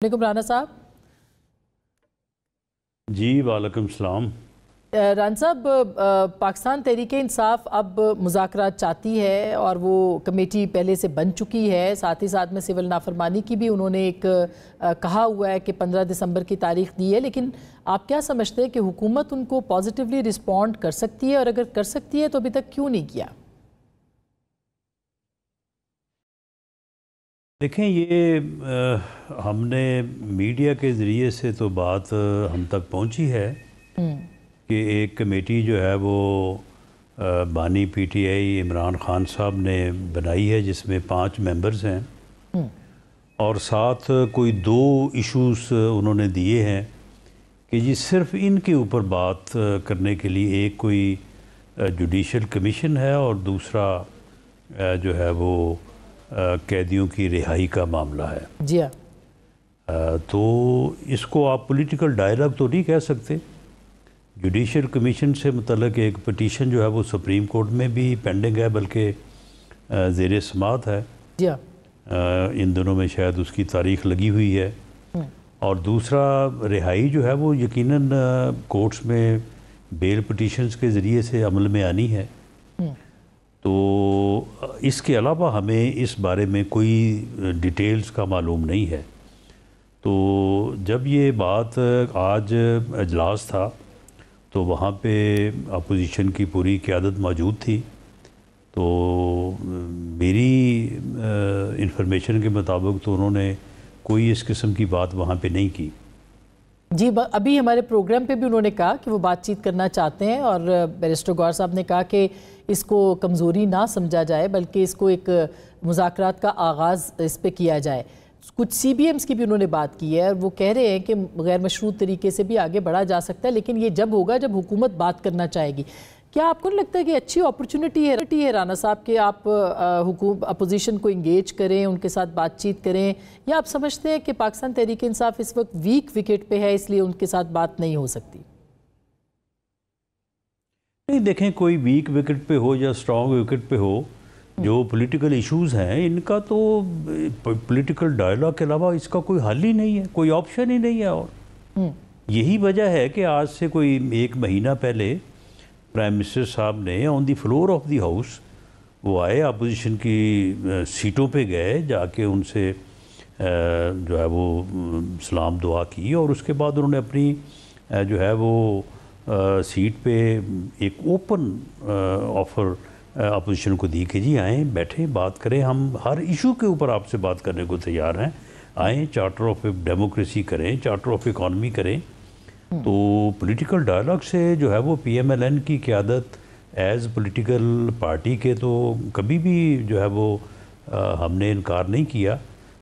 वालेकुम राना साहब। जी वालेकुम सलाम। राना साहब, पाकिस्तान तहरीके इंसाफ अब मुज़ाकरात चाहती है और वो कमेटी पहले से बन चुकी है। साथ ही साथ में सिविल नाफरमानी की भी उन्होंने एक कहा हुआ है कि 15 दिसंबर की तारीख दी है। लेकिन आप क्या समझते हैं कि हुकूमत उनको पॉजिटिवली रिस्पॉन्ड कर सकती है, और अगर कर सकती है तो अभी तक क्यों नहीं किया? देखें, ये हमने मीडिया के ज़रिए से तो बात हम तक पहुंची है कि एक कमेटी जो है वो बानी पीटीआई इमरान खान साहब ने बनाई है, जिसमें 5 मेंबर्स हैं और साथ कोई 2 इश्यूज़ उन्होंने दिए हैं कि जी सिर्फ इनके ऊपर बात करने के लिए एक कोई जुडिशल कमीशन है और दूसरा जो है वो कैदियों की रिहाई का मामला है। जी हाँ। तो इसको आप पॉलिटिकल डायलॉग तो नहीं कह सकते। जुडिशल कमीशन से मुतल्लिक एक पटिशन जो है वो सुप्रीम कोर्ट में भी पेंडिंग है, बल्कि ज़ेर समात है। जी हाँ। इन दिनों में शायद उसकी तारीख लगी हुई है। और दूसरा रिहाई जो है वो यकीनन कोर्ट्स में बेल पटिशन्स के ज़रिए से अमल में आनी है। तो इसके अलावा हमें इस बारे में कोई डिटेल्स का मालूम नहीं है। तो जब ये बात आज अजलास था तो वहाँ पे अपोजिशन की पूरी क़यादत मौजूद थी। तो मेरी इंफॉर्मेशन के मुताबिक तो उन्होंने कोई इस किस्म की बात वहाँ पे नहीं की। जी, अभी हमारे प्रोग्राम पे भी उन्होंने कहा कि वो बातचीत करना चाहते हैं, और बैरिस्टर गौहर साहब ने कहा कि इसको कमज़ोरी ना समझा जाए बल्कि इसको एक मुज़ाकरात का आगाज़ इस पे किया जाए। कुछ CBMs की भी उन्होंने बात की है और वो कह रहे हैं कि गैर मशरूत तरीके से भी आगे बढ़ा जा सकता है, लेकिन ये जब होगा जब हुकूमत बात करना चाहेगी। क्या आपको नहीं लगता है कि अच्छी अपॉर्चुनिटी है राना साहब कि आप अपोजिशन को इंगेज करें, उनके साथ बातचीत करें, या आप समझते हैं कि पाकिस्तान तहरीक इंसाफ इस वक्त वीक विकेट पे है इसलिए उनके साथ बात नहीं हो सकती? नहीं, देखें, कोई वीक विकेट पे हो या स्ट्रॉन्ग विकेट पे हो, जो पॉलिटिकल इश्यूज़ हैं इनका तो पॉलिटिकल डायलॉग के अलावा इसका कोई हल ही नहीं है, कोई ऑप्शन ही नहीं है। और यही वजह है कि आज से कोई 1 महीना पहले प्राइम मिनिस्टर साहब ने on the floor of the house वो आए, अपोजिशन की सीटों पे गए, जाके उनसे जो है वो सलाम दुआ की और उसके बाद उन्होंने अपनी जो है वो सीट पे एक ओपन ऑफ़र अपोजिशन को दी कि जी आएँ, बैठें, बात करें, हम हर इशू के ऊपर आपसे बात करने को तैयार हैं, आएँ, चार्टर ऑफ डेमोक्रेसी करें, चार्टर ऑफ इकॉनमी करें। तो पॉलिटिकल डायलॉग से जो है वो PMLN की क़यादत एज़ पॉलिटिकल पार्टी के तो कभी भी जो है वो हमने इनकार नहीं किया।